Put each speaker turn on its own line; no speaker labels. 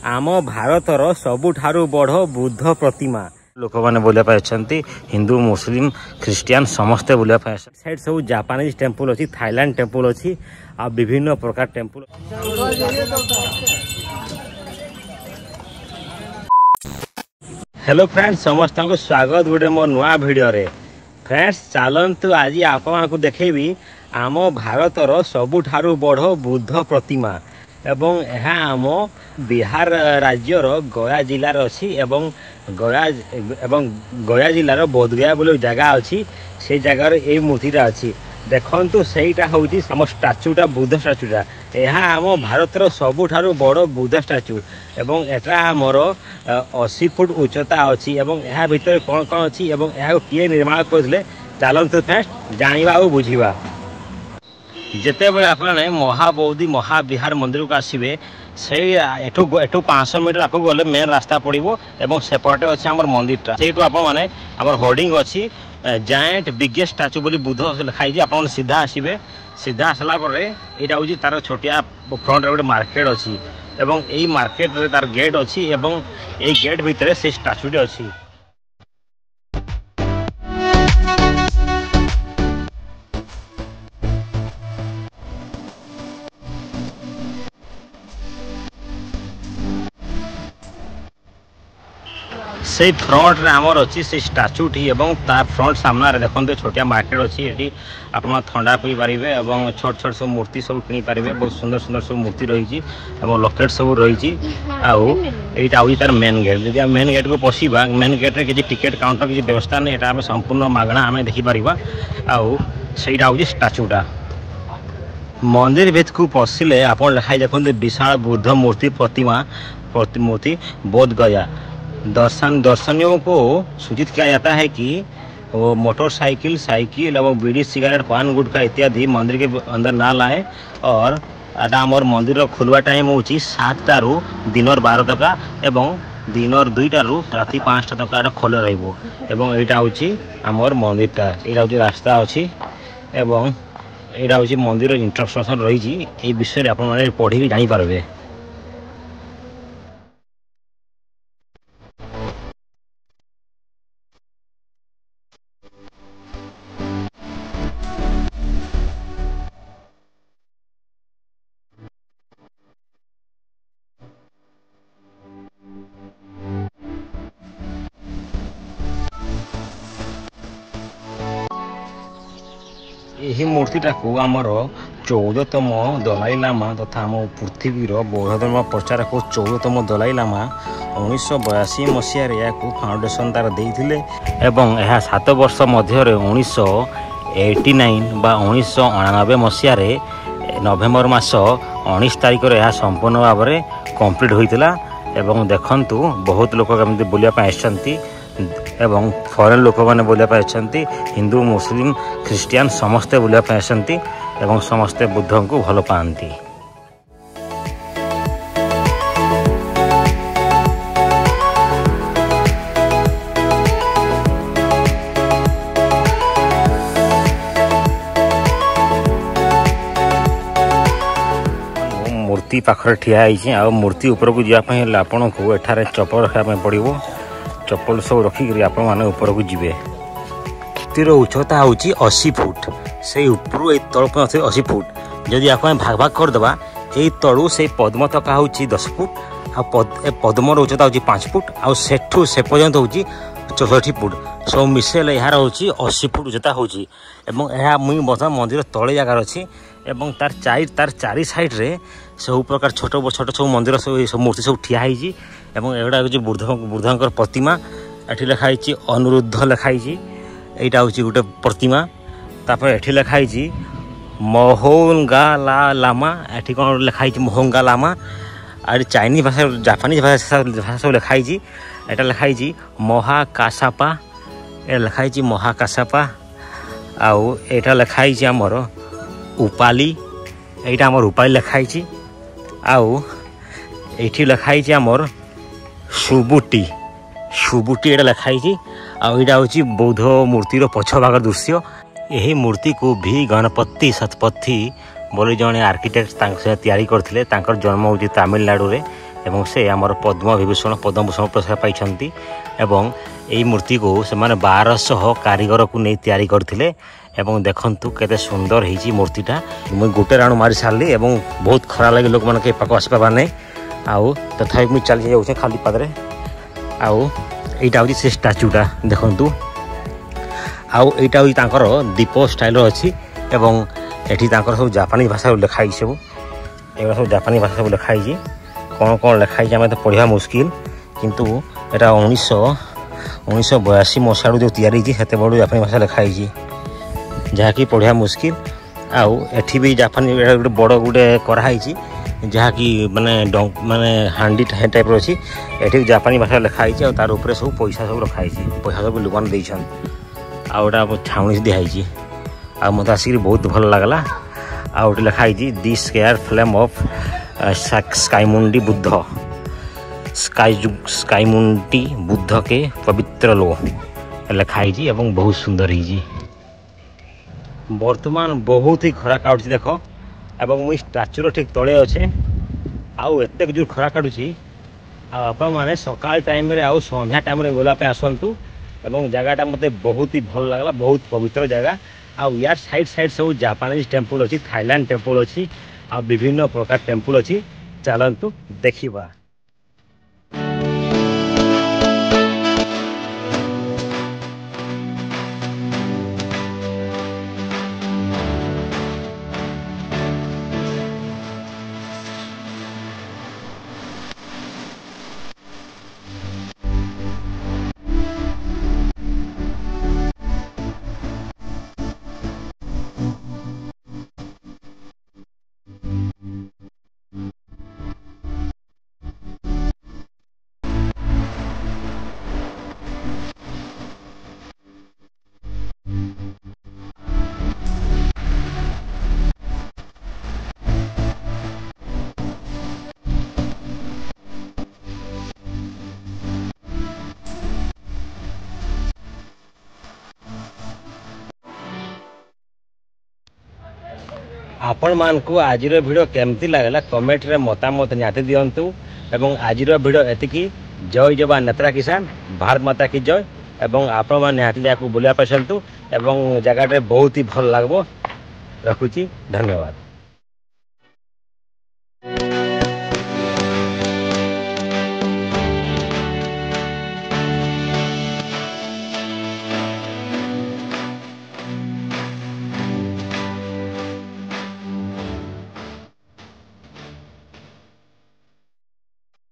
आम भारतर सबुठारु बड़ बुद्ध प्रतिमा लोक मैंने बुलापी अच्छा हिंदू मुस्लिम ख्रीस्टियान समस्ते बुलापी साइड सब जापानीज टेम्पल अच्छी थाईलैंड टेम्पल अच्छी आ विभिन्न प्रकार टेम्पल। हेलो फ्रेंड्स समस्त को स्वागत गोटे मो नुआ भिडियो रे। फ्रेंड्स चलतु आज आपको देखेबी आम भारतर सबुठारु बड़ बुद्ध प्रतिमा एवं यह आम बिहार राज्यर गया जिलार अच्छी गया जिलार बोधगया बोले जगह अच्छी से जगार ये मूर्तिटा अच्छी देखु सहीटा हूँ आम स्टाचुटा बुद्ध स्टाचुटा यह आम भारतर सबुठारु बड़ बुद्ध स्टाचु एवं एटा आमर 80 फुट उच्चता अच्छी एवं यह भितर कौन कौन अच्छी एवं यह किए निर्माण करते चलतु फर्स्ट जाना और बुझा। जिते बड़े आपने महाबौद्धि महाविहार मंदिर को आसवे से एठू 500 मीटर आपको गले मेन रास्ता पड़ो और सेपटे अच्छे आम मंदिरटा से आपने आम होर्डिंग अच्छी जायंट बिगेस्ट स्टाचू बोली बुद्ध लिखाई आप सीधा आसवे सीधा आसला यहाँ हूँ तार छोटिया फ्रंट गोटे मार्केट अच्छी एवं यही मार्केट रे तार गेट अच्छी एवं ये गेट भितर से स्टाचूटे अच्छी। से फ्रंट रे आमर अच्छी से स्टाचूटी एवं ता फ्रंट सामना देखते छोटिया मार्केट अच्छी ये आप ठंडा पी पारे और छोट छोट सब मूर्ति सब किनी पारे बहुत सुंदर सुंदर सब मूर्ति रही लकेट सब रही आउ तार मेन गेट जब मेन गेट को पशिबा मेन गेट रे किसी टिकेट काउंटर किसी व्यवस्था नहीं एटा आम संपूर्ण मागणा आम देखिपर आउ सेटा हूँ स्टाचूटा मंदिर भितर को पशिले आप लिखाई देखते विशाल बुद्ध मूर्ति प्रतिमा मूर्ति बोध गया दर्शनियों को सूचित किया जाता है कि वो मोटरसाइकिल साइकिल और बीड़ी सिगरेट पान गुटखा इत्यादि मंदिर के अंदर ना लाए और आमर मंदिर खुलवा टाइम हूँ 7 टारू दिन 12 टका एवं दिन 2 टारू राति 5 टका खोल रहा हूँ आमर मंदिरटा यहाँ हूँ रास्ता अच्छी एवं यहाँ हूँ मंदिर इंस्ट्रक्शन रही विषय आप पढ़ी जानीपारे। यही मूर्तिटा को आमर 14तम दलाई लामा तथा आम पृथ्वीर बौद्ध धर्म प्रचारक 14तम दलाई लामा 1982 मसीह या फाउंडेशन तार देइथिले एवं यह 7 वर्ष मध्य 1989 बा 1999 मसीह नवेम्बर मास 19 तारिख यह संपूर्ण भाव में कंप्लीट होता एवं देखंतु बहुत लोक कमी बुलापी आसछंती एवं फॉरेन लोक मैंने बुलापी आसछंती हिंदू मुस्लिम ख्रीस्टियान समस्ते बुलापी आसछंती एवं समस्ते बुद्ध को भल पाती। मूर्ति पाखर ठिया आ मूर्ति ऊपर को जावाई आपन को एठारे चप्पल रखा पड़ो चप्पल सब रखिक आप ऊपर को जीवे। मूर्तिर उच्चता हूँ 80 फुट से ऊपर तल 80 फुट जदि आप भाग भाग करदे यही तलू से पद्म तका हूँ 10 फुट आ पद्मर उच्चता हूँ 5 फुट आउ सेठू से पर्यंत हूँ 64 फुट सब मिसेल यार हूँ 80 फुट उच्चता हूँ मुई बर्तमान मंदिर तले जगार अच्छी एवं तार चारि साइड रे सब प्रकार छोट छोट सब मंदिर सब मूर्ति सब ठिया एवं एगुड़ा हूँ बुद्धंकर प्रतिमा एठी लिखाई अनुरुद्ध लिखाई यहाँ हूँ गोटे प्रतिमा तापर एठी लिखाई मोहोंगा लामा एठी कौन लिखाई मोहोंगा लामा और चाइनीज भाषा जापानीज भाषा सब लिखाई एटा लिखाई महाकासापा ए लिखाई महाकासापा आउ एटा लिखाई आमर उपाली यहाँ आमर उपाली लिखाई आउ एठी लिखाई आमर सुबुटी सुबुटी एटा लिखाई आउटा हूँ बौद्ध मूर्तिर पछ भाग दृश्य। यही मूर्ति को भी गणपति शतपथी बोली जड़े आर्किटेक्ट तैयारी करते जन्म हूँ तमिलनाडु रे एवं से आमर पद्म विभूषण पद्मभूषण पुरस्कार पाई एवं यही मूर्ति को से 1200 कारीगर को नहीं तैयारी करथिले एवं देखंतु केते सुंदर होईची मूर्तिटा मुई गोटे राउंड मारी सारली एवं बहुत खरा लगे लोक मन के पाक आसपा नहीं आउ तथापि मुई चली जाऊँ खाली पादरे आउ एटा होची से स्टाच्यूटा देखंतु आउ एटा होची तांकर दीप स्टाइल अछि एवं एठी तांकर सब जापानी भाषा लिखाई सब एगुड़ा सब जापानी भाषा सब लिखाई कौन कौन लिखाई आम तो पढ़ा मुस्किल किंतु एटा 1982 मसीह जो तैयारी से बड़ जापानी भाषा लिखाई जहाँकि पढ़ा मुस्किल आउ एठी भी जापानी गोटे बड़ गोटे कराई जहाँकि माने हांडी टाइप अच्छी एठी जापानी भाषा लिखाई और तार उपरे सब पैसा सब रखाई पैसा सब लोक देन आउटा छाउनी दिखाई आ मत आसिक बहुत भल लगला आ गोटे लिखाई the sacred flame of Shakyamuni Buddha Shakyamuni Buddha के पवित्र लो लिखाई एवं बहुत सुंदर ही बर्तमान बहुत ही खरा काटुची देख एवं मुई स्टाच्यूर ठीक तले अच्छे आउ एत जोर खरा काटुची आपण मैंने सकाल टाइम रे आउ संध्या टाइम रे गलापे आसतु एवं जगहटा मते बहुत ही भल लगला बहुत पवित्र जगह आउ यार साइड साइड सब जापानीज टेम्पल अच्छी थाईलैंड टेम्पल अच्छी आ विभिन्न प्रकार टेम्पल अच्छी चलतु देखा आपण मान को आज वीडियो केमती लगला कमेंट रे मतामत निहाती दियंतु एवं आज वीडियो एतिकी जय जवान नेत्रा किसान भारत माता की जय एवं आपण मान निहाती या बुलिया पसंतु एवं जगह बहुत ही भल लागबो रखुची धन्यवाद।